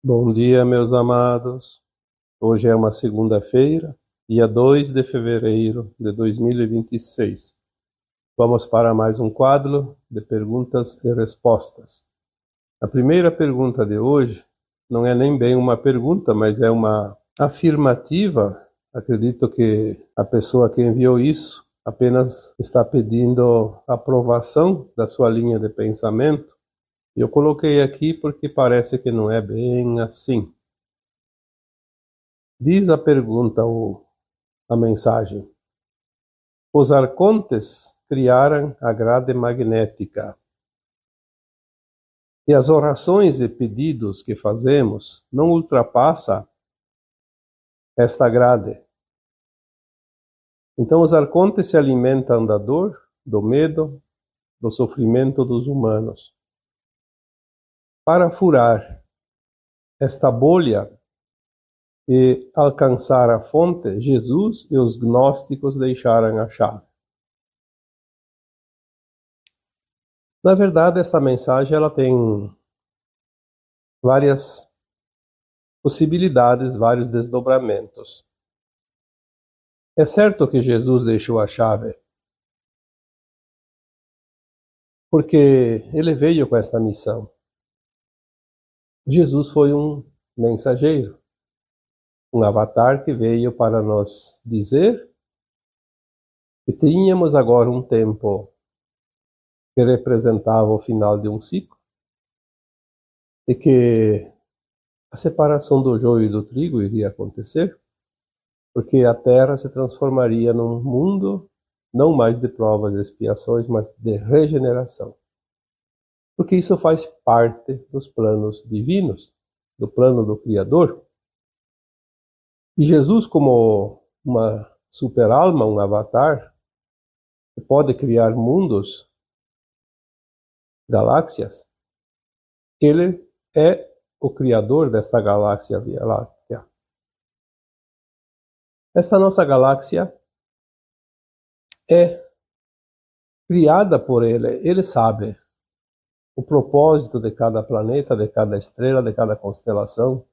Bom dia, meus amados. Hoje é uma segunda-feira, dia 2 de fevereiro de 2026. Vamos para mais um quadro de perguntas e respostas. A primeira pergunta de hoje não é nem bem uma pergunta, mas é uma afirmativa. Acredito que a pessoa que enviou isso apenas está pedindo aprovação da sua linha de pensamento. Eu coloquei aqui porque parece que não é bem assim. Diz a pergunta ou a mensagem: os arcontes criaram a grade magnética. E as orações e pedidos que fazemos não ultrapassa esta grade. Então os arcontes se alimentam da dor, do medo, do sofrimento dos humanos. Para furar esta bolha e alcançar a fonte, Jesus e os gnósticos deixaram a chave. Na verdade, esta mensagem ela tem várias possibilidades, vários desdobramentos. É certo que Jesus deixou a chave, porque ele veio com esta missão. Jesus foi um mensageiro, um avatar que veio para nos dizer que tínhamos agora um tempo que representava o final de um ciclo e que a separação do joio e do trigo iria acontecer, porque a Terra se transformaria num mundo não mais de provas e expiações, mas de regeneração. Porque isso faz parte dos planos divinos, do plano do Criador. E Jesus, como uma super-alma, um avatar, que pode criar mundos, galáxias, ele é o Criador desta galáxia Via Láctea. Esta nossa galáxia é criada por ele. Ele sabe o propósito de cada planeta, de cada estrela, de cada constelação.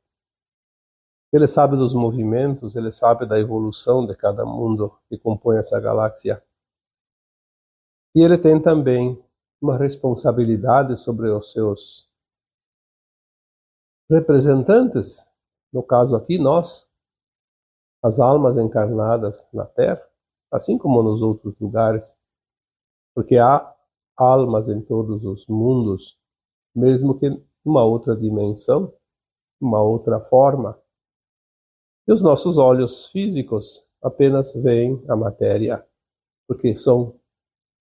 Ele sabe dos movimentos, ele sabe da evolução de cada mundo que compõe essa galáxia. E ele tem também uma responsabilidade sobre os seus representantes, no caso aqui nós, as almas encarnadas na Terra, assim como nos outros lugares, porque há almas em todos os mundos, mesmo que numa outra dimensão, uma outra forma. E os nossos olhos físicos apenas veem a matéria, porque são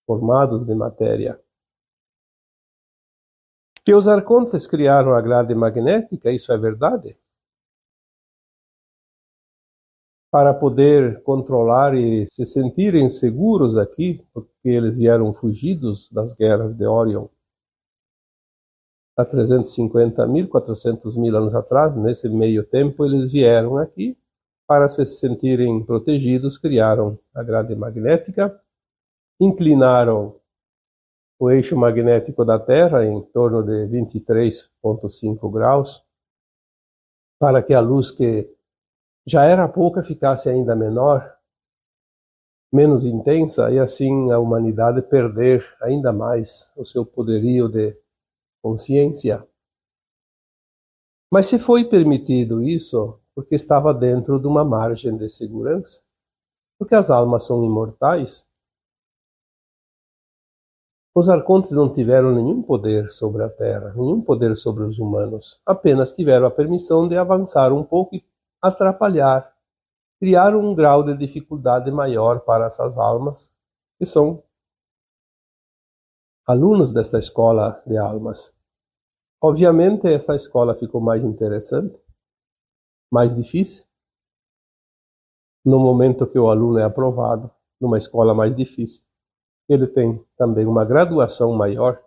formados de matéria. Que os arcontes criaram a grade magnética, isso é verdade? Para poder controlar e se sentirem seguros aqui, porque eles vieram fugidos das guerras de Orion. Há 350.000, 400.000 anos atrás, nesse meio tempo, eles vieram aqui para se sentirem protegidos, criaram a grade magnética, inclinaram o eixo magnético da Terra em torno de 23,5 graus, para que a luz que já era pouca ficasse ainda menor, menos intensa, e assim a humanidade perder ainda mais o seu poderio de consciência. Mas se foi permitido isso, porque estava dentro de uma margem de segurança, porque as almas são imortais. Os arcontes não tiveram nenhum poder sobre a Terra, nenhum poder sobre os humanos, apenas tiveram a permissão de avançar um pouco e atrapalhar, criar um grau de dificuldade maior para essas almas, que são alunos dessa escola de almas. Obviamente, essa escola ficou mais interessante, mais difícil, no momento que o aluno é aprovado, numa escola mais difícil. Ele tem também uma graduação maior.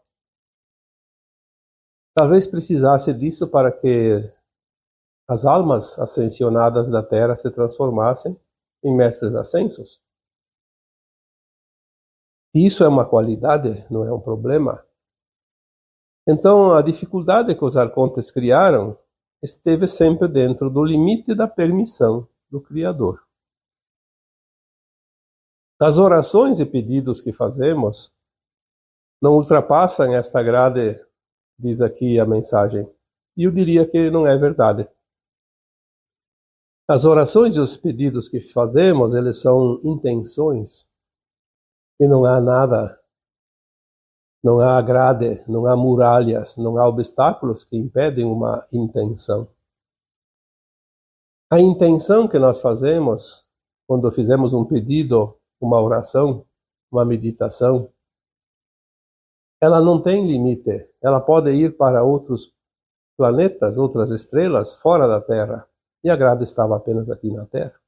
Talvez precisasse disso para que as almas ascensionadas da Terra se transformassem em mestres ascensos. Isso é uma qualidade, não é um problema. Então, a dificuldade que os arcontes criaram esteve sempre dentro do limite da permissão do Criador. As orações e pedidos que fazemos não ultrapassam esta grade, diz aqui a mensagem. E eu diria que não é verdade. As orações e os pedidos que fazemos, eles são intenções. E não há nada, não há grade, não há muralhas, não há obstáculos que impedem uma intenção. A intenção que nós fazemos, quando fizemos um pedido, uma oração, uma meditação, ela não tem limite. Ela pode ir para outros planetas, outras estrelas, fora da Terra. E a grade estava apenas aqui na Terra.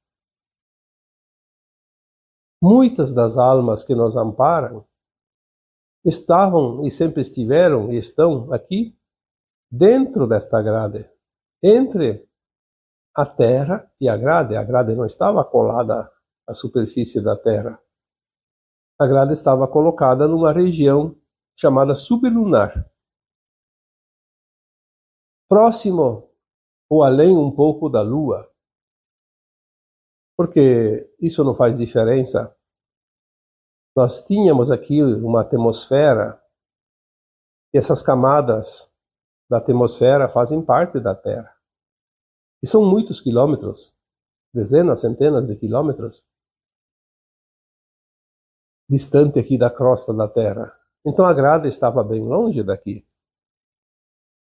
Muitas das almas que nos amparam estavam e sempre estiveram e estão aqui dentro desta grade, entre a Terra e a grade. A grade não estava colada à superfície da Terra. A grade estava colocada numa região chamada sublunar, próximo ou além um pouco da Lua, porque isso não faz diferença. Nós tínhamos aqui uma atmosfera, e essas camadas da atmosfera fazem parte da Terra. E são muitos quilômetros, dezenas, centenas de quilômetros, distante aqui da crosta da Terra. Então a grade estava bem longe daqui.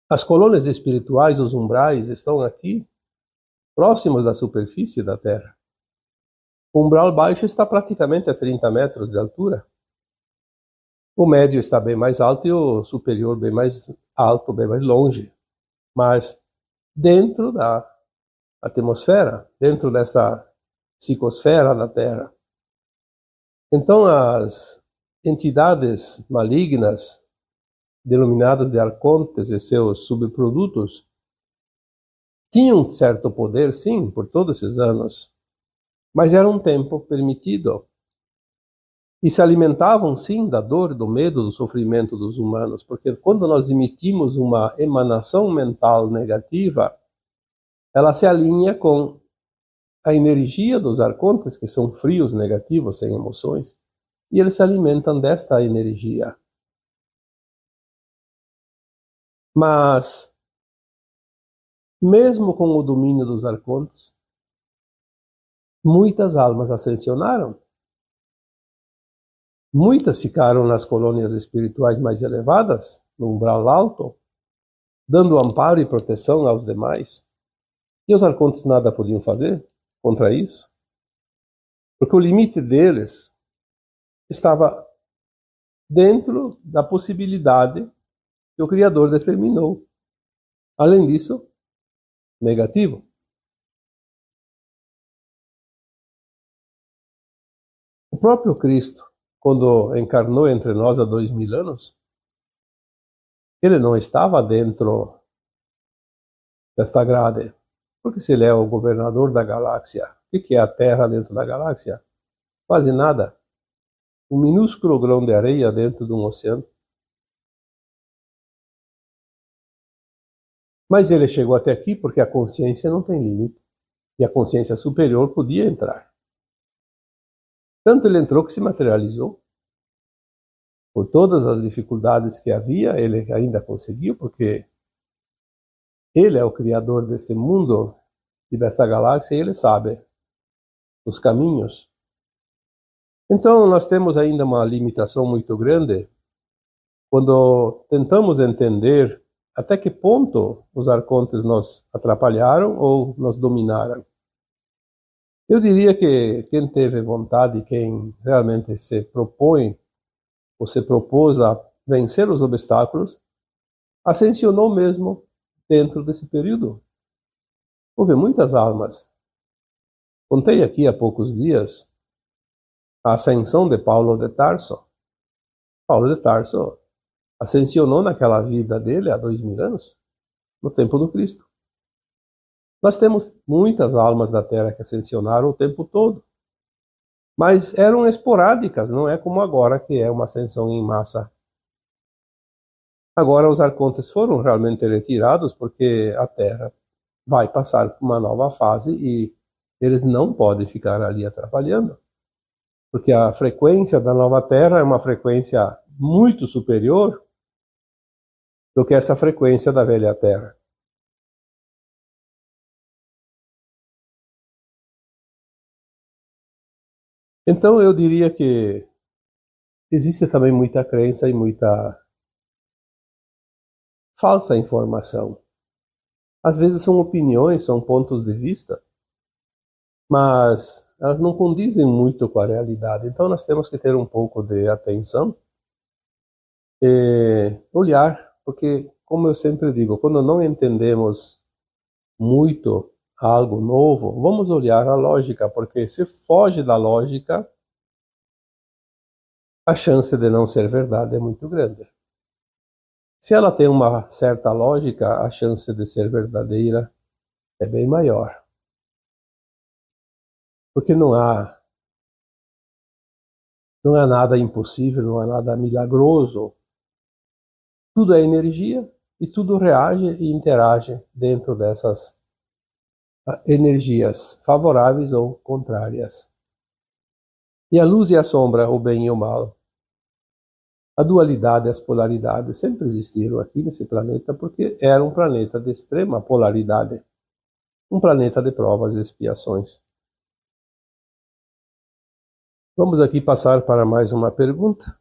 As colônias espirituais, os umbrais, estão aqui, próximos da superfície da Terra. O umbral baixo está praticamente a 30 metros de altura. O médio está bem mais alto e o superior bem mais alto, bem mais longe. Mas dentro da atmosfera, dentro dessa psicosfera da Terra. Então as entidades malignas, denominadas de arcontes e seus subprodutos, tinham certo poder, sim, por todos esses anos, mas era um tempo permitido. E se alimentavam, sim, da dor, do medo, do sofrimento dos humanos, porque quando nós emitimos uma emanação mental negativa, ela se alinha com a energia dos arcontes, que são frios, negativos, sem emoções, e eles se alimentam desta energia. Mas, mesmo com o domínio dos arcontes, muitas almas ascensionaram. Muitas ficaram nas colônias espirituais mais elevadas, no umbral alto, dando amparo e proteção aos demais. E os arcontes nada podiam fazer contra isso, porque o limite deles estava dentro da possibilidade que o Criador determinou. Além disso, negativo. O próprio Cristo, quando encarnou entre nós há 2000 anos, ele não estava dentro desta grade. Porque se ele é o governador da galáxia, o que é a Terra dentro da galáxia? Quase nada. Um minúsculo grão de areia dentro de um oceano. Mas ele chegou até aqui porque a consciência não tem limite. E a consciência superior podia entrar. Tanto ele entrou que se materializou. Por todas as dificuldades que havia, ele ainda conseguiu, porque ele é o Criador deste mundo e desta galáxia, e ele sabe os caminhos. Então nós temos ainda uma limitação muito grande quando tentamos entender até que ponto os arcontes nos atrapalharam ou nos dominaram. Eu diria que quem teve vontade, quem realmente se propõe ou se propôs a vencer os obstáculos, ascensionou mesmo dentro desse período. Houve muitas almas. Contei aqui há poucos dias a ascensão de Paulo de Tarso. Paulo de Tarso ascensionou naquela vida dele há 2000 anos, no tempo do Cristo. Nós temos muitas almas da Terra que ascensionaram o tempo todo, mas eram esporádicas, não é como agora que é uma ascensão em massa. Agora os arcontes foram realmente retirados porque a Terra vai passar por uma nova fase e eles não podem ficar ali atrapalhando, porque a frequência da nova Terra é uma frequência muito superior do que essa frequência da velha Terra. Então eu diria que existe também muita crença e muita falsa informação. Às vezes são opiniões, são pontos de vista, mas elas não condizem muito com a realidade. Então nós temos que ter um pouco de atenção e olhar, porque, como eu sempre digo, quando não entendemos muito algo novo, vamos olhar a lógica, porque se foge da lógica, a chance de não ser verdade é muito grande. Se ela tem uma certa lógica, a chance de ser verdadeira é bem maior. Porque não há nada impossível, não há nada milagroso. Tudo é energia e tudo reage e interage dentro dessas energias favoráveis ou contrárias. E a luz e a sombra, o bem e o mal, a dualidade e as polaridades sempre existiram aqui nesse planeta porque era um planeta de extrema polaridade, um planeta de provas e expiações. Vamos aqui passar para mais uma pergunta.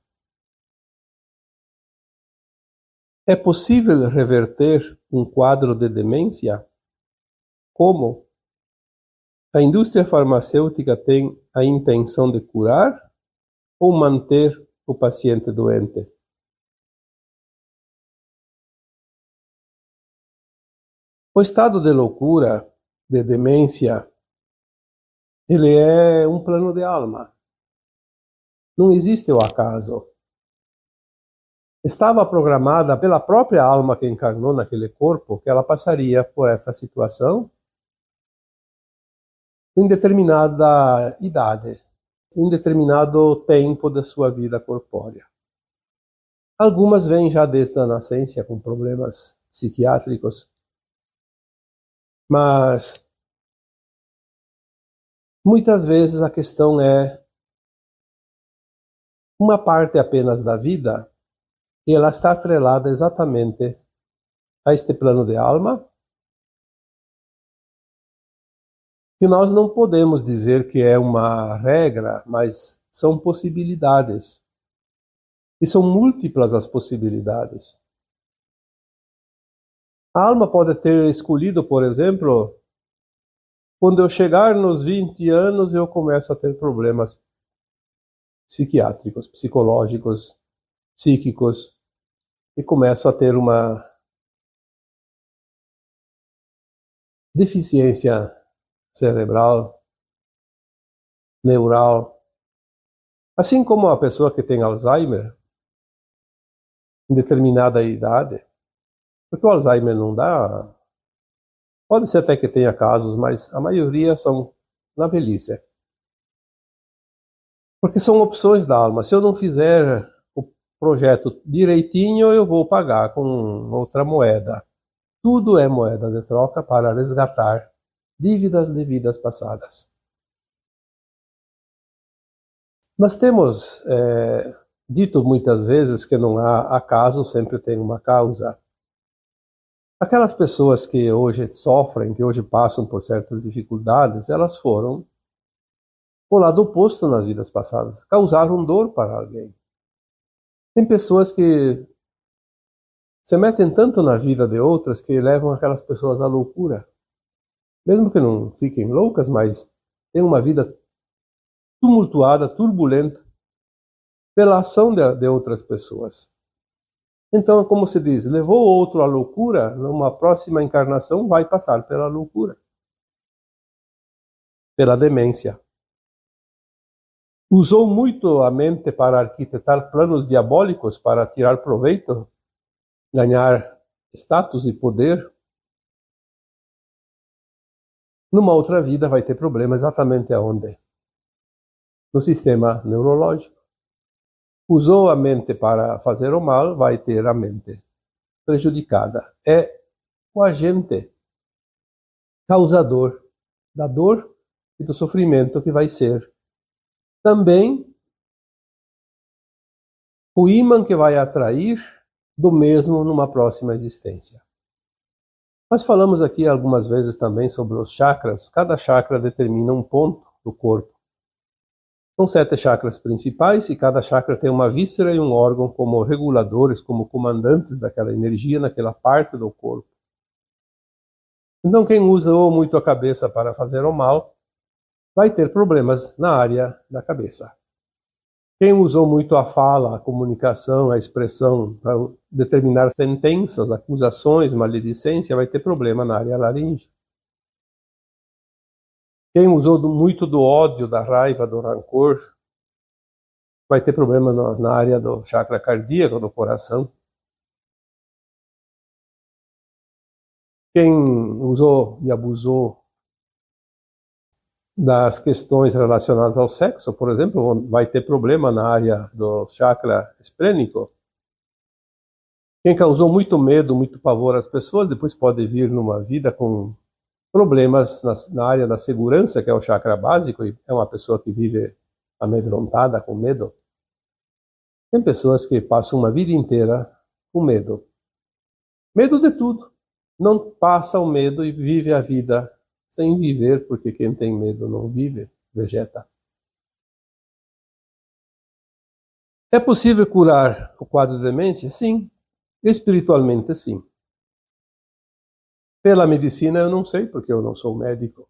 É possível reverter um quadro de demência? Como? A indústria farmacêutica tem a intenção de curar ou manter o paciente doente? O estado de loucura, de demência, ele é um plano de alma. Não existe o acaso. Estava programada pela própria alma que encarnou naquele corpo que ela passaria por esta situação em determinada idade, em determinado tempo da sua vida corpórea. Algumas vêm já desde a nascença com problemas psiquiátricos, mas muitas vezes a questão é uma parte apenas da vida e ela está atrelada exatamente a este plano de alma, que nós não podemos dizer que é uma regra, mas são possibilidades. E são múltiplas as possibilidades. A alma pode ter escolhido, por exemplo, quando eu chegar nos 20 anos eu começo a ter problemas psiquiátricos, psicológicos, psíquicos, e começo a ter uma deficiência cerebral, neural. Assim como a pessoa que tem Alzheimer, em determinada idade, porque o Alzheimer não dá. Pode ser até que tenha casos, mas a maioria são na velhice. Porque são opções da alma. Se eu não fizer o projeto direitinho, eu vou pagar com outra moeda. Tudo é moeda de troca para resgatar dívidas de vidas passadas. Nós temos dito muitas vezes que não há acaso, sempre tem uma causa. Aquelas pessoas que hoje sofrem, que hoje passam por certas dificuldades, elas foram o lado oposto nas vidas passadas, causaram dor para alguém. Tem pessoas que se metem tanto na vida de outras que levam aquelas pessoas à loucura. Mesmo que não fiquem loucas, mas têm uma vida tumultuada, turbulenta, pela ação de outras pessoas. Então, como se diz, levou o outro à loucura, numa próxima encarnação vai passar pela loucura, pela demência. Usou muito a mente para arquitetar planos diabólicos, para tirar proveito, ganhar status e poder. Numa outra vida vai ter problema exatamente aonde? No sistema neurológico. Usou a mente para fazer o mal, vai ter a mente prejudicada. É o agente causador da dor e do sofrimento que vai ser também o ímã que vai atrair do mesmo numa próxima existência. Nós falamos aqui algumas vezes também sobre os chakras. Cada chakra determina um ponto do corpo. São 7 chakras principais e cada chakra tem uma víscera e um órgão como reguladores, como comandantes daquela energia naquela parte do corpo. Então quem usa ou muito a cabeça para fazer o mal, vai ter problemas na área da cabeça. Quem usou muito a fala, a comunicação, a expressão para determinar sentenças, acusações, maledicência, vai ter problema na área laríngea. Quem usou muito do ódio, da raiva, do rancor, vai ter problema na área do chakra cardíaco, do coração. Quem usou e abusou das questões relacionadas ao sexo, por exemplo, vai ter problema na área do chakra esplênico. Quem causou muito medo, muito pavor às pessoas, depois pode vir numa vida com problemas na área da segurança, que é o chakra básico, e é uma pessoa que vive amedrontada, com medo. Tem pessoas que passam uma vida inteira com medo. Medo de tudo. Não passa o medo e vive a vida sem viver, porque quem tem medo não vive, vegeta. É possível curar o quadro de demência? Sim. Espiritualmente, sim. Pela medicina eu não sei, porque eu não sou médico.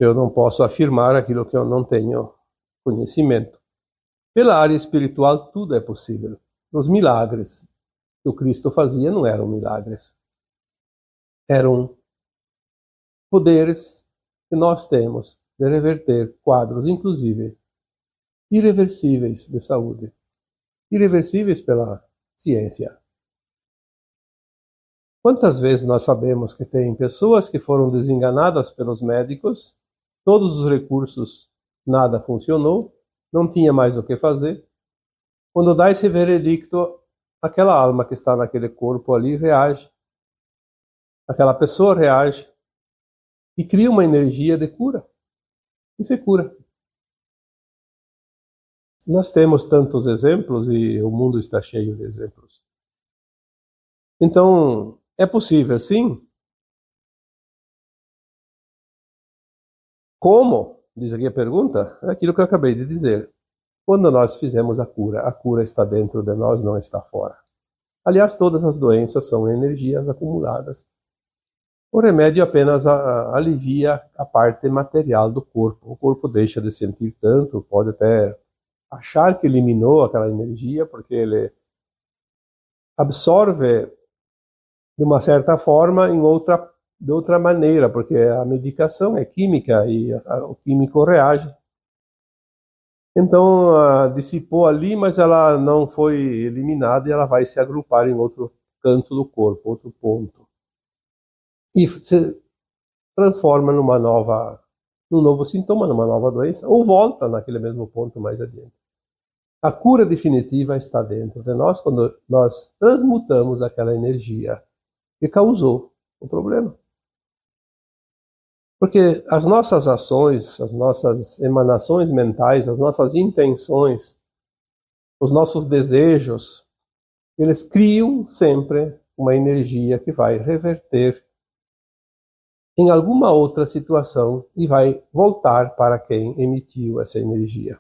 Eu não posso afirmar aquilo que eu não tenho conhecimento. Pela área espiritual, tudo é possível. Os milagres que o Cristo fazia não eram milagres. Eram poderes que nós temos de reverter quadros, inclusive, irreversíveis de saúde. Irreversíveis pela ciência. Quantas vezes nós sabemos que tem pessoas que foram desenganadas pelos médicos, todos os recursos, nada funcionou, não tinha mais o que fazer. Quando dá esse veredicto, aquela alma que está naquele corpo ali reage. Aquela pessoa reage e cria uma energia de cura. E se cura. Nós temos tantos exemplos e o mundo está cheio de exemplos. Então, é possível, sim. Como? Diz aqui a pergunta. É aquilo que eu acabei de dizer. Quando nós fizemos a cura está dentro de nós, não está fora. Aliás, todas as doenças são energias acumuladas. O remédio apenas alivia a parte material do corpo. O corpo deixa de sentir tanto, pode até achar que eliminou aquela energia, porque ele absorve de uma certa forma de outra maneira, porque a medicação é química e o químico reage. Então, dissipou ali, mas ela não foi eliminada e ela vai se agrupar em outro canto do corpo, outro ponto. E se transforma num novo sintoma, numa nova doença, ou volta naquele mesmo ponto mais adiante. A cura definitiva está dentro de nós quando nós transmutamos aquela energia que causou o problema. Porque as nossas ações, as nossas emanações mentais, as nossas intenções, os nossos desejos, eles criam sempre uma energia que vai reverter em alguma outra situação e vai voltar para quem emitiu essa energia.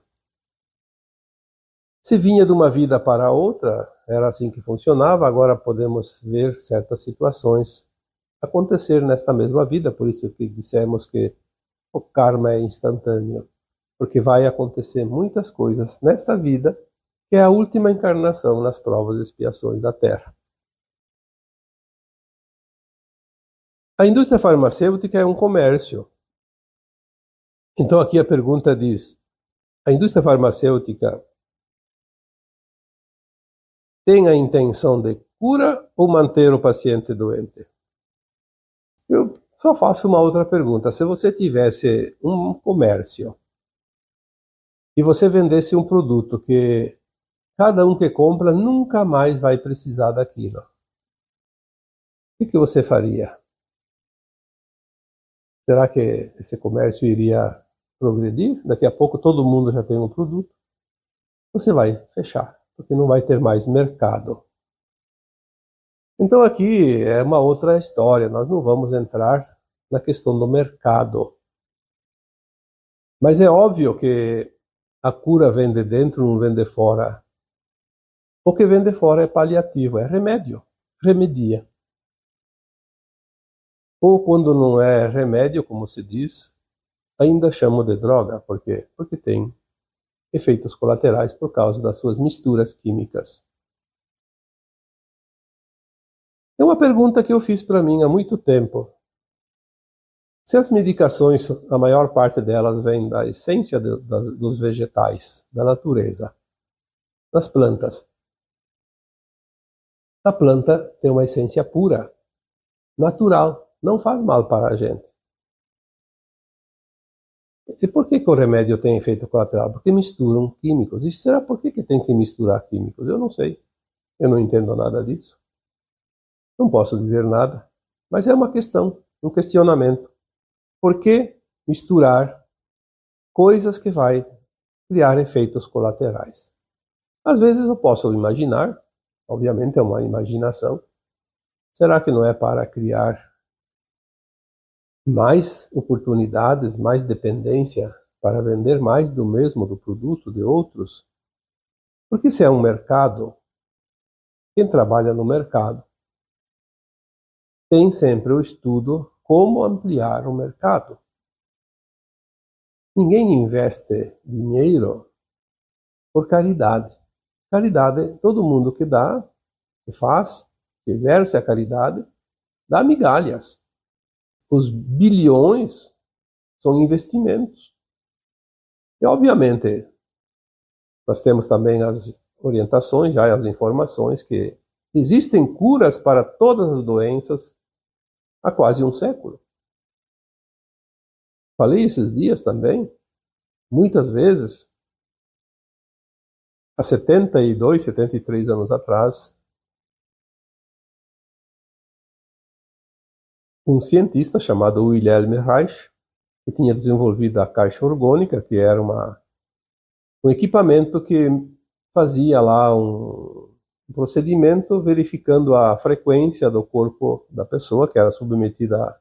Se vinha de uma vida para outra, era assim que funcionava, agora podemos ver certas situações acontecer nesta mesma vida, por isso que dissemos que o karma é instantâneo, porque vai acontecer muitas coisas nesta vida, que é a última encarnação nas provas e expiações da Terra. A indústria farmacêutica é um comércio. Então aqui a pergunta diz, a indústria farmacêutica tem a intenção de cura ou manter o paciente doente? Eu só faço uma outra pergunta. Se você tivesse um comércio e você vendesse um produto que cada um que compra nunca mais vai precisar daquilo, o que você faria? Será que esse comércio iria progredir? Daqui a pouco todo mundo já tem um produto. Você vai fechar, porque não vai ter mais mercado. Então aqui é uma outra história, nós não vamos entrar na questão do mercado. Mas é óbvio que a cura vem de dentro, não vem de fora. O que vem de fora é paliativo, é remédio, remedia. Ou quando não é remédio, como se diz, ainda chamo de droga. Por quê? Porque tem efeitos colaterais por causa das suas misturas químicas. É uma pergunta que eu fiz para mim há muito tempo. Se as medicações, a maior parte delas vem da essência dos vegetais, da natureza, das plantas. A planta tem uma essência pura, natural, não faz mal para a gente. E por que o remédio tem efeito colateral? Porque misturam químicos. E será por que tem que misturar químicos? Eu não sei. Eu não entendo nada disso. Não posso dizer nada. Mas é uma questão, um questionamento. Por que misturar coisas que vai criar efeitos colaterais? Às vezes eu posso imaginar, obviamente é uma imaginação, será que não é para criar mais oportunidades, mais dependência, para vender mais do mesmo, do produto de outros? Porque se é um mercado, quem trabalha no mercado tem sempre o estudo como ampliar o mercado. Ninguém investe dinheiro por caridade. Caridade, todo mundo que dá, que faz, que exerce a caridade, dá migalhas. Os bilhões são investimentos. E, obviamente, nós temos também as orientações, já as informações que existem curas para todas as doenças há quase um século. Falei esses dias também, muitas vezes, há 72, 73 anos atrás, um cientista chamado Wilhelm Reich, que tinha desenvolvido a caixa orgânica, que era um equipamento que fazia lá um procedimento verificando a frequência do corpo da pessoa, que era submetida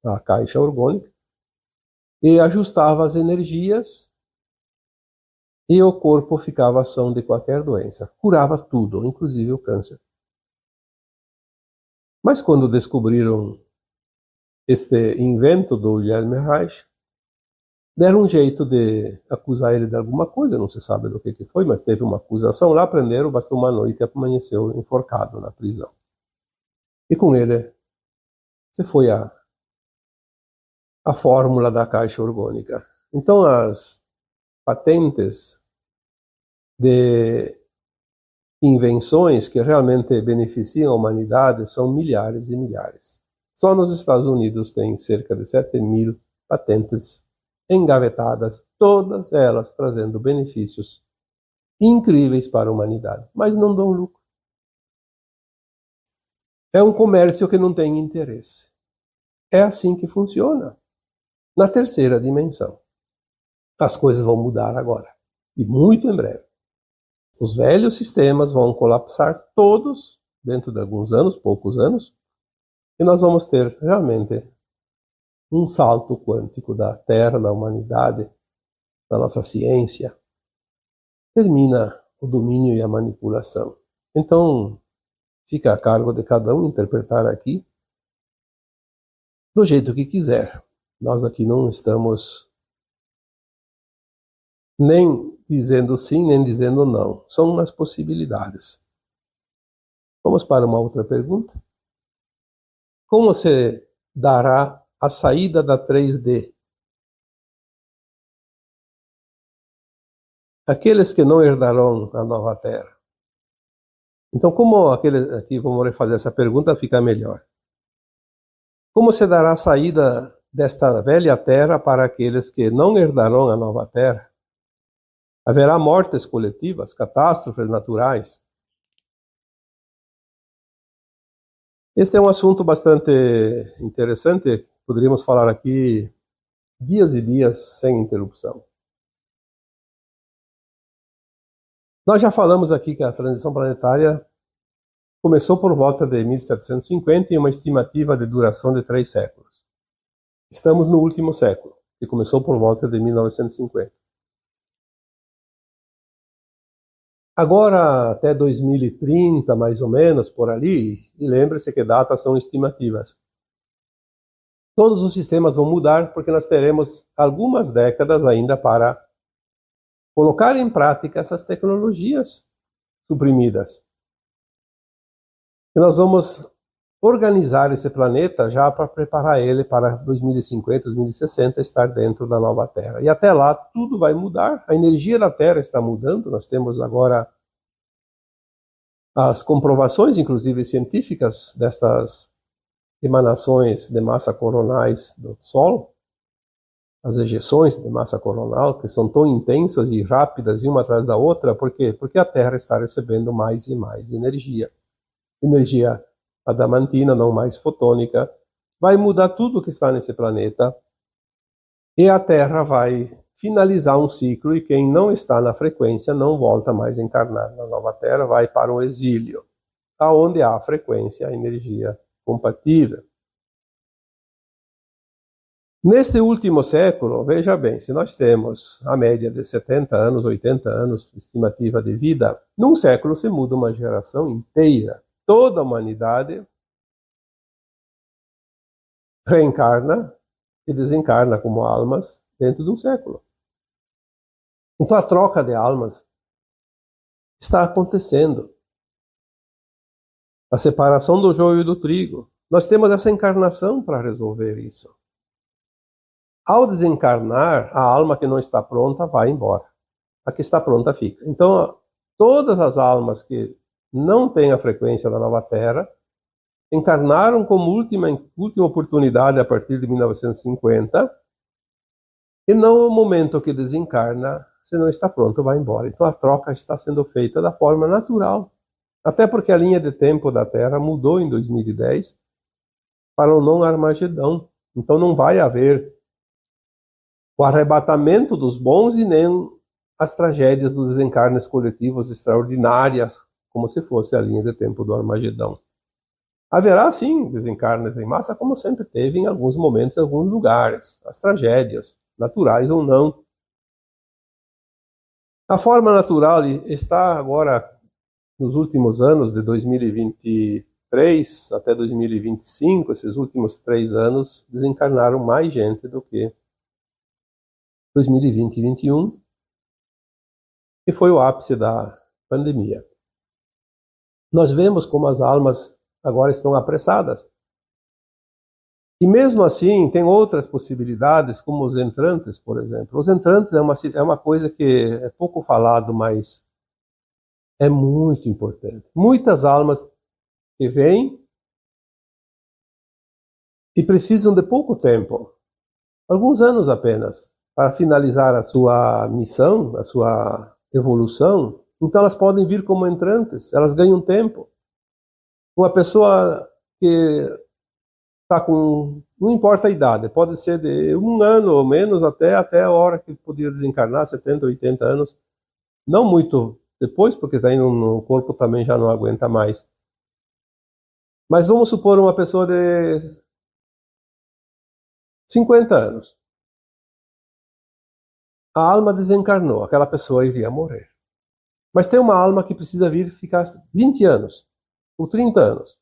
à caixa orgânica, e ajustava as energias e o corpo ficava ação de qualquer doença. Curava tudo, inclusive o câncer. Mas quando descobriram este invento do Wilhelm Reich, deram um jeito de acusar ele de alguma coisa, não se sabe do que foi, mas teve uma acusação lá, prenderam, bastou uma noite e amanheceu enforcado na prisão. E com ele se foi a fórmula da caixa orgânica. Então as patentes de invenções que realmente beneficiam a humanidade são milhares e milhares. Só nos Estados Unidos tem cerca de 7.000 patentes engavetadas, todas elas trazendo benefícios incríveis para a humanidade, mas não dão lucro. É um comércio que não tem interesse. É assim que funciona. Na terceira dimensão. As coisas vão mudar agora, e muito em breve. Os velhos sistemas vão colapsar todos dentro de alguns anos, poucos anos, e nós vamos ter realmente um salto quântico da Terra, da humanidade, da nossa ciência. Termina o domínio e a manipulação. Então, fica a cargo de cada um interpretar aqui do jeito que quiser. Nós aqui não estamos nem dizendo sim, nem dizendo não. São as possibilidades. Vamos para uma outra pergunta. Como se dará a saída da 3D? Aqueles que não herdarão a nova Terra. Então, como aqueles aqui, vamos refazer essa pergunta, fica melhor. Como se dará a saída desta velha Terra para aqueles que não herdarão a nova Terra? Haverá mortes coletivas, catástrofes naturais? Este é um assunto bastante interessante, poderíamos falar aqui dias e dias sem interrupção. Nós já falamos aqui que a transição planetária começou por volta de 1750 e uma estimativa de duração de 3 séculos. Estamos no último século, que começou por volta de 1950. Agora, até 2030, mais ou menos, por ali, e lembre-se que datas são estimativas. Todos os sistemas vão mudar porque nós teremos algumas décadas ainda para colocar em prática essas tecnologias suprimidas. E nós vamos organizar esse planeta já para preparar ele para 2050, 2060 estar dentro da nova Terra. E até lá tudo vai mudar, a energia da Terra está mudando, nós temos agora as comprovações, inclusive científicas, dessas emanações de massa coronais do Sol, as ejeções de massa coronal, que são tão intensas e rápidas uma atrás da outra. Por quê? Porque a Terra está recebendo mais e mais energia. Energia adamantina, não mais fotônica. Vai mudar tudo que está nesse planeta. E a Terra vai finalizar um ciclo, e quem não está na frequência não volta mais a encarnar na nova Terra, vai para o exílio, aonde há a frequência, a energia compatível. Neste último século, veja bem, se nós temos a média de 70 anos, 80 anos, estimativa de vida, num século se muda uma geração inteira. Toda a humanidade reencarna e desencarna como almas dentro de um século. Então a troca de almas está acontecendo. A separação do joio e do trigo. Nós temos essa encarnação para resolver isso. Ao desencarnar, a alma que não está pronta vai embora. A que está pronta fica. Então, todas as almas que não têm a frequência da nova Terra encarnaram como última oportunidade a partir de 1950, e no momento que desencarna, se não está pronto, vai embora. Então a troca está sendo feita da forma natural. Até porque a linha de tempo da Terra mudou em 2010 para o não-Armagedão. Então não vai haver o arrebatamento dos bons e nem as tragédias dos desencarnes coletivos extraordinárias, como se fosse a linha de tempo do Armagedão. Haverá, sim, desencarnes em massa, como sempre teve em alguns momentos, em alguns lugares, as tragédias, naturais ou não. A forma natural está agora, nos últimos anos, de 2023 até 2025, esses últimos 3 anos, desencarnaram mais gente do que 2020 e 2021, que foi o ápice da pandemia. Nós vemos como as almas agora estão apressadas. E mesmo assim, tem outras possibilidades, como os entrantes, por exemplo. Os entrantes é uma coisa que é pouco falado, mas é muito importante. Muitas almas que vêm e precisam de pouco tempo, alguns anos apenas, para finalizar a sua missão, a sua evolução. Então elas podem vir como entrantes, elas ganham tempo. Uma pessoa que está com, não importa a idade, pode ser de 1 ano ou menos até a hora que poderia desencarnar, 70, 80 anos, não muito depois, porque está indo no corpo também já não aguenta mais. Mas vamos supor uma pessoa de 50 anos. A alma desencarnou, aquela pessoa iria morrer. Mas tem uma alma que precisa vir ficar 20 anos, ou 30 anos.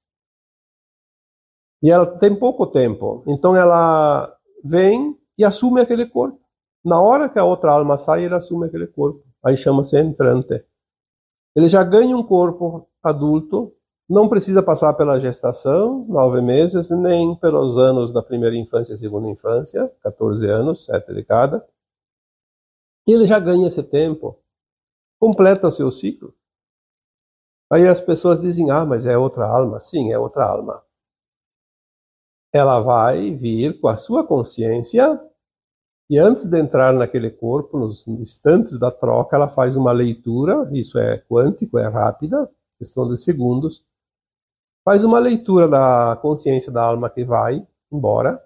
E ela tem pouco tempo, então ela vem e assume aquele corpo. Na hora que a outra alma sai, ele assume aquele corpo. Aí chama-se entrante. Ele já ganha um corpo adulto, não precisa passar pela gestação, 9 meses, nem pelos anos da primeira infância e segunda infância, 14 anos, 7 de cada. E ele já ganha esse tempo, completa o seu ciclo. Aí as pessoas dizem, mas é outra alma. Sim, é outra alma. Ela vai vir com a sua consciência, e antes de entrar naquele corpo, nos instantes da troca, ela faz uma leitura, isso é quântico, é rápida, questão de segundos, faz uma leitura da consciência da alma que vai embora,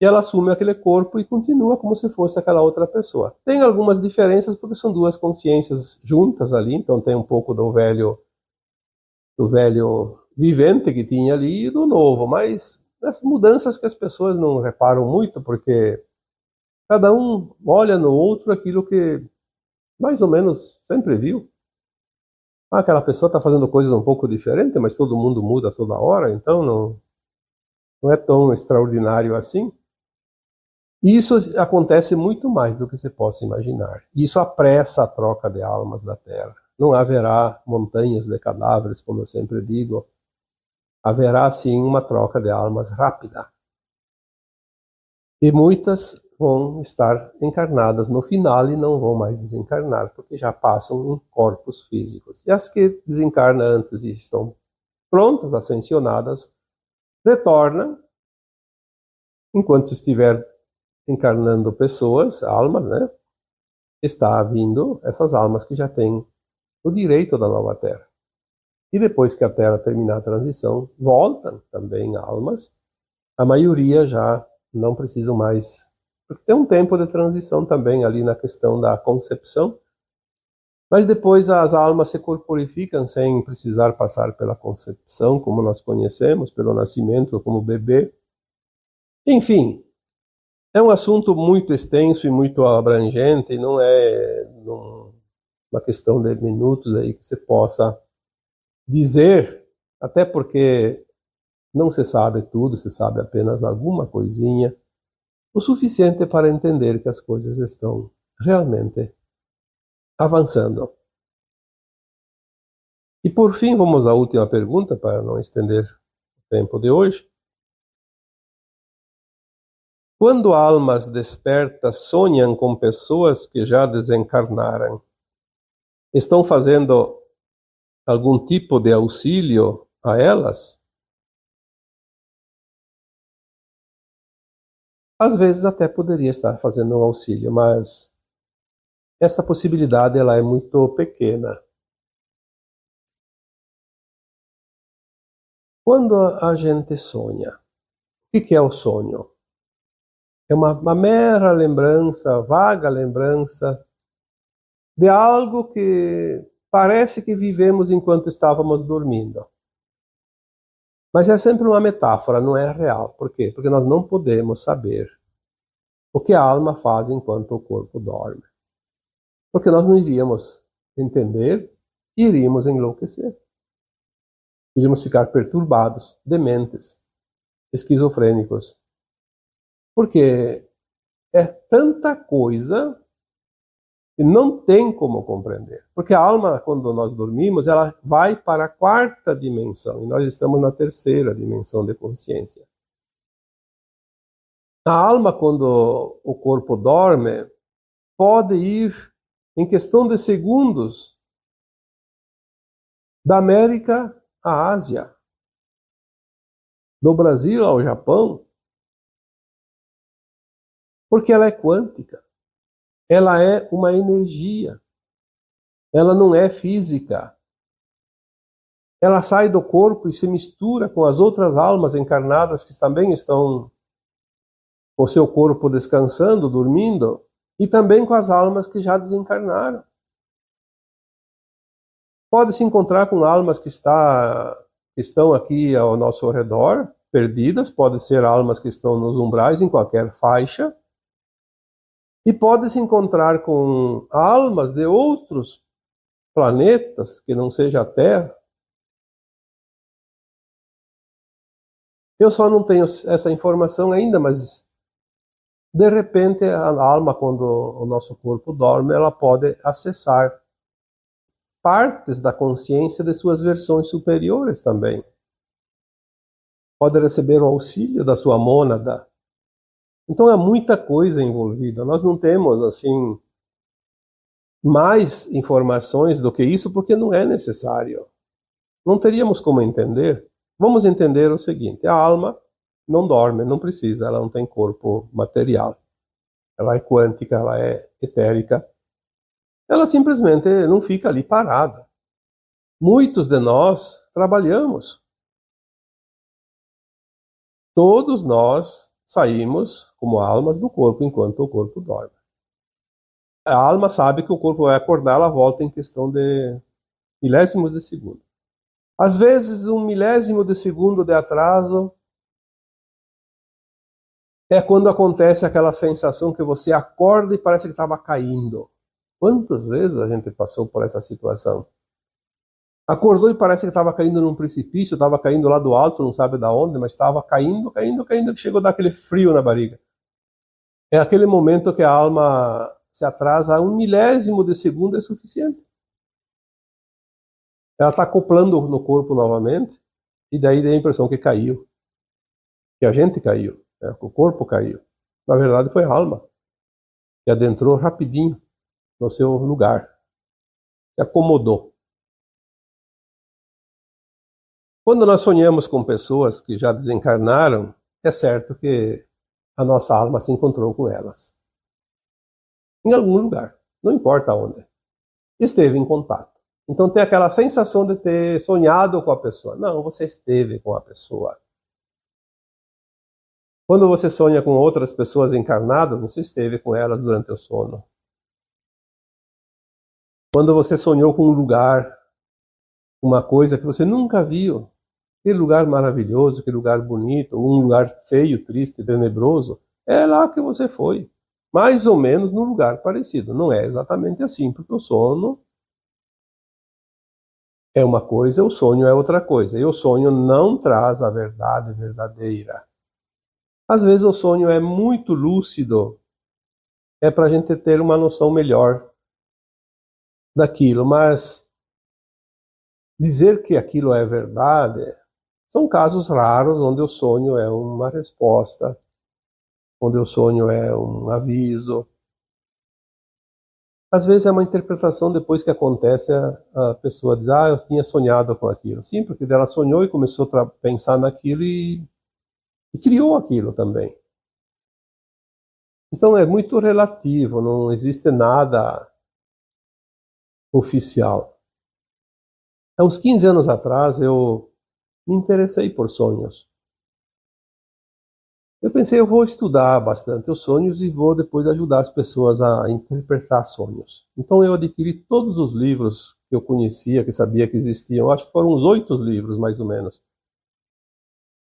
e ela assume aquele corpo e continua como se fosse aquela outra pessoa. Tem algumas diferenças porque são duas consciências juntas ali, então tem um pouco do velho vivente que tinha ali e do novo, mas as mudanças que as pessoas não reparam muito, porque cada um olha no outro aquilo que mais ou menos sempre viu. Aquela pessoa está fazendo coisas um pouco diferentes, mas todo mundo muda toda hora, então não é tão extraordinário assim. E isso acontece muito mais do que se possa imaginar. Isso apressa a troca de almas da Terra. Não haverá montanhas de cadáveres, como eu sempre digo. Haverá, sim, uma troca de almas rápida. E muitas vão estar encarnadas no final e não vão mais desencarnar, porque já passam em corpos físicos. E as que desencarnam antes e estão prontas, ascensionadas, retornam, enquanto estiver encarnando pessoas, almas, né? Está vindo essas almas que já têm o direito da nova Terra. E depois que a Terra terminar a transição, voltam também almas. A maioria já não precisam mais, porque tem um tempo de transição também ali na questão da concepção, mas depois as almas se corporificam sem precisar passar pela concepção, como nós conhecemos, pelo nascimento como bebê. Enfim, é um assunto muito extenso e muito abrangente, e não é uma questão de minutos aí que você possa dizer, até porque não se sabe tudo, se sabe apenas alguma coisinha, o suficiente para entender que as coisas estão realmente avançando. E por fim, vamos à última pergunta, para não estender o tempo de hoje. Quando almas despertas sonham com pessoas que já desencarnaram, estão fazendo algum tipo de auxílio a elas? Às vezes até poderia estar fazendo um auxílio, mas essa possibilidade ela é muito pequena. Quando a gente sonha, o que é o sonho? É uma mera lembrança, vaga lembrança de algo que parece que vivemos enquanto estávamos dormindo. Mas é sempre uma metáfora, não é real. Por quê? Porque nós não podemos saber o que a alma faz enquanto o corpo dorme. Porque nós não iríamos entender e iríamos enlouquecer. Iríamos ficar perturbados, dementes, esquizofrênicos. Porque é tanta coisa que não tem como compreender. Porque a alma, quando nós dormimos, ela vai para a quarta dimensão, e nós estamos na terceira dimensão de consciência. A alma, quando o corpo dorme, pode ir, em questão de segundos, da América à Ásia, do Brasil ao Japão, porque ela é quântica. Ela é uma energia. Ela não é física. Ela sai do corpo e se mistura com as outras almas encarnadas que também estão com o seu corpo descansando, dormindo, e também com as almas que já desencarnaram. Pode se encontrar com almas que estão aqui ao nosso redor, perdidas, pode ser almas que estão nos umbrais, em qualquer faixa, e pode se encontrar com almas de outros planetas, que não seja a Terra. Eu só não tenho essa informação ainda, mas de repente a alma, quando o nosso corpo dorme, ela pode acessar partes da consciência de suas versões superiores também. Pode receber o auxílio da sua mônada. Então é muita coisa envolvida. Nós não temos, assim, mais informações do que isso, porque não é necessário. Não teríamos como entender. Vamos entender o seguinte: a alma não dorme, não precisa, ela não tem corpo material. Ela é quântica, ela é etérica. Ela simplesmente não fica ali parada. Muitos de nós trabalhamos. Todos nós saímos como almas do corpo enquanto o corpo dorme. A alma sabe que o corpo vai acordar, ela volta em questão de milésimos de segundo. Às vezes, 1 milésimo de segundo de atraso é quando acontece aquela sensação que você acorda e parece que estava caindo. Quantas vezes a gente passou por essa situação? Acordou e parece que estava caindo num precipício, estava caindo lá do alto, não sabe da onde, mas estava caindo, que chegou a dar aquele frio na barriga. É aquele momento que a alma se atrasa, 1 milésimo de segundo é suficiente. Ela está acoplando no corpo novamente, e daí dá a impressão que caiu. Que a gente caiu, né? Que o corpo caiu. Na verdade foi a alma, que adentrou rapidinho no seu lugar. Se acomodou. Quando nós sonhamos com pessoas que já desencarnaram, é certo que a nossa alma se encontrou com elas. Em algum lugar, não importa onde. Esteve em contato. Então tem aquela sensação de ter sonhado com a pessoa. Não, você esteve com a pessoa. Quando você sonha com outras pessoas encarnadas, você esteve com elas durante o sono. Quando você sonhou com um lugar, uma coisa que você nunca viu, que lugar maravilhoso, que lugar bonito, um lugar feio, triste, tenebroso, é lá que você foi. Mais ou menos num lugar parecido. Não é exatamente assim, porque o sono é uma coisa, o sonho é outra coisa. E o sonho não traz a verdade verdadeira. Às vezes o sonho é muito lúcido, é para a gente ter uma noção melhor daquilo, mas dizer que aquilo é verdade são casos raros onde o sonho é uma resposta, onde o sonho é um aviso. Às vezes é uma interpretação depois que acontece, a pessoa diz, eu tinha sonhado com aquilo. Sim, porque ela sonhou e começou a pensar naquilo e criou aquilo também. Então é muito relativo, não existe nada oficial. Há uns 15 anos atrás eu me interessei por sonhos. Eu pensei, eu vou estudar bastante os sonhos e vou depois ajudar as pessoas a interpretar sonhos. Então eu adquiri todos os livros que eu conhecia, que sabia que existiam. Acho que foram uns 8 livros, mais ou menos.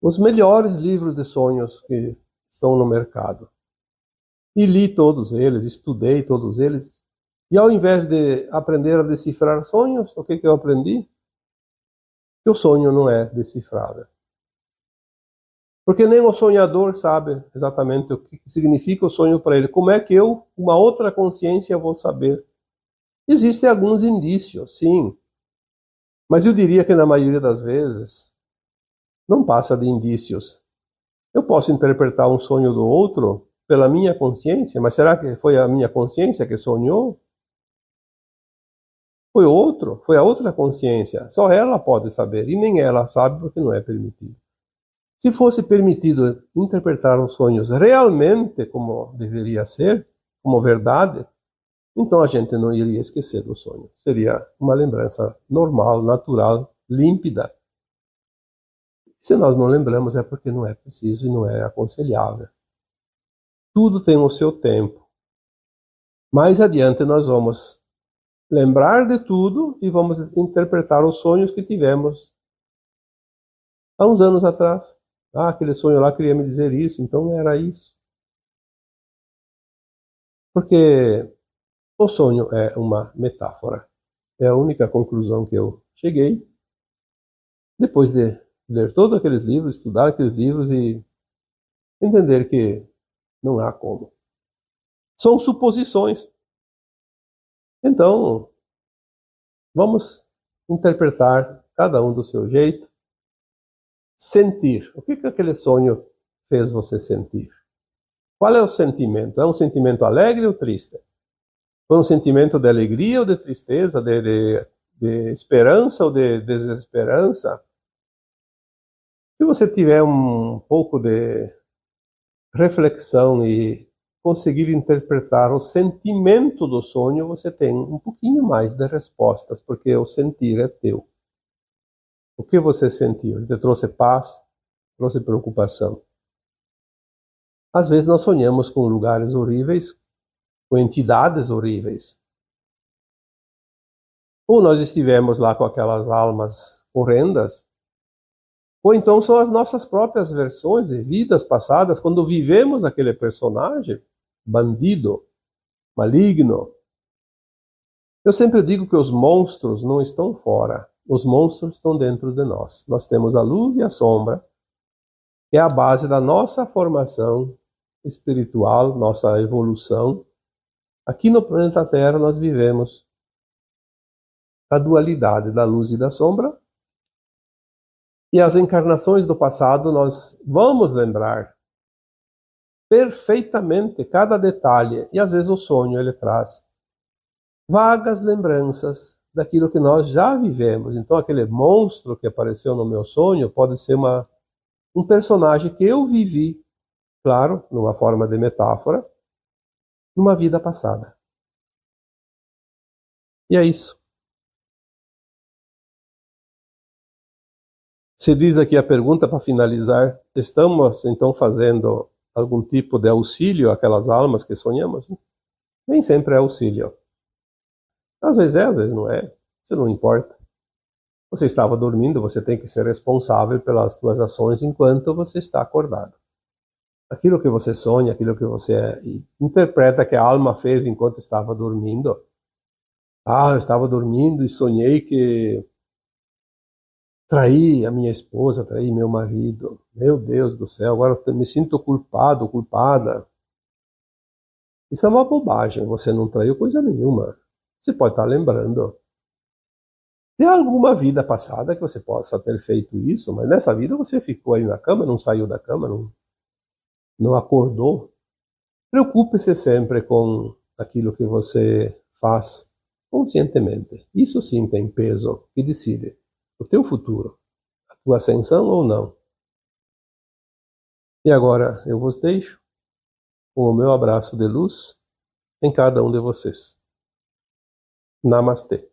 Os melhores livros de sonhos que estão no mercado. E li todos eles, estudei todos eles. E ao invés de aprender a decifrar sonhos, o que eu aprendi? Que o sonho não é decifrável. Porque nem o sonhador sabe exatamente o que significa o sonho para ele. Como é que eu, uma outra consciência, vou saber? Existem alguns indícios, sim. Mas eu diria que na maioria das vezes não passa de indícios. Eu posso interpretar um sonho do outro pela minha consciência, mas será que foi a minha consciência que sonhou? Foi outro, foi a outra consciência. Só ela pode saber, e nem ela sabe porque não é permitido. Se fosse permitido interpretar os sonhos realmente como deveria ser, como verdade, então a gente não iria esquecer do sonho. Seria uma lembrança normal, natural, límpida. Se nós não lembramos é porque não é preciso e não é aconselhável. Tudo tem o seu tempo. Mais adiante nós vamos lembrar de tudo e vamos interpretar os sonhos que tivemos há uns anos atrás. Aquele sonho lá queria me dizer isso, então era isso. Porque o sonho é uma metáfora. É a única conclusão que eu cheguei depois de ler todos aqueles livros, estudar aqueles livros e entender que não há como. São suposições. Então, vamos interpretar cada um do seu jeito. Sentir. O que aquele sonho fez você sentir? Qual é o sentimento? É um sentimento alegre ou triste? Foi um sentimento de alegria ou de tristeza, de esperança ou de desesperança? Se você tiver um pouco de reflexão e conseguir interpretar o sentimento do sonho, você tem um pouquinho mais de respostas, porque o sentir é teu. O que você sentiu? Ele te trouxe paz? Trouxe preocupação? Às vezes nós sonhamos com lugares horríveis, com entidades horríveis. Ou nós estivemos lá com aquelas almas horrendas, ou então são as nossas próprias versões de vidas passadas, quando vivemos aquele personagem, bandido, maligno. Eu sempre digo que os monstros não estão fora, os monstros estão dentro de nós. Nós temos a luz e a sombra, que é a base da nossa formação espiritual, nossa evolução. Aqui no planeta Terra nós vivemos a dualidade da luz e da sombra, e as encarnações do passado nós vamos lembrar perfeitamente cada detalhe, e às vezes o sonho ele traz vagas lembranças daquilo que nós já vivemos. Então aquele monstro que apareceu no meu sonho pode ser um personagem que eu vivi, claro, numa forma de metáfora, numa vida passada. E é isso. Se diz aqui a pergunta para finalizar, estamos então fazendo algum tipo de auxílio àquelas almas que sonhamos? Nem sempre é auxílio. Às vezes não é. Isso não importa. Você estava dormindo, você tem que ser responsável pelas suas ações enquanto você está acordado. Aquilo que você sonha, aquilo que você interpreta que a alma fez enquanto estava dormindo. Ah, eu estava dormindo e sonhei que traí a minha esposa, traí meu marido. Meu Deus do céu, agora eu me sinto culpado, culpada. Isso é uma bobagem, você não traiu coisa nenhuma. Você pode estar lembrando. Tem alguma vida passada que você possa ter feito isso, mas nessa vida você ficou aí na cama, não saiu da cama, não acordou. Preocupe-se sempre com aquilo que você faz conscientemente. Isso sim tem peso que decide o teu futuro, a tua ascensão ou não. E agora eu vos deixo com o meu abraço de luz em cada um de vocês. Namastê.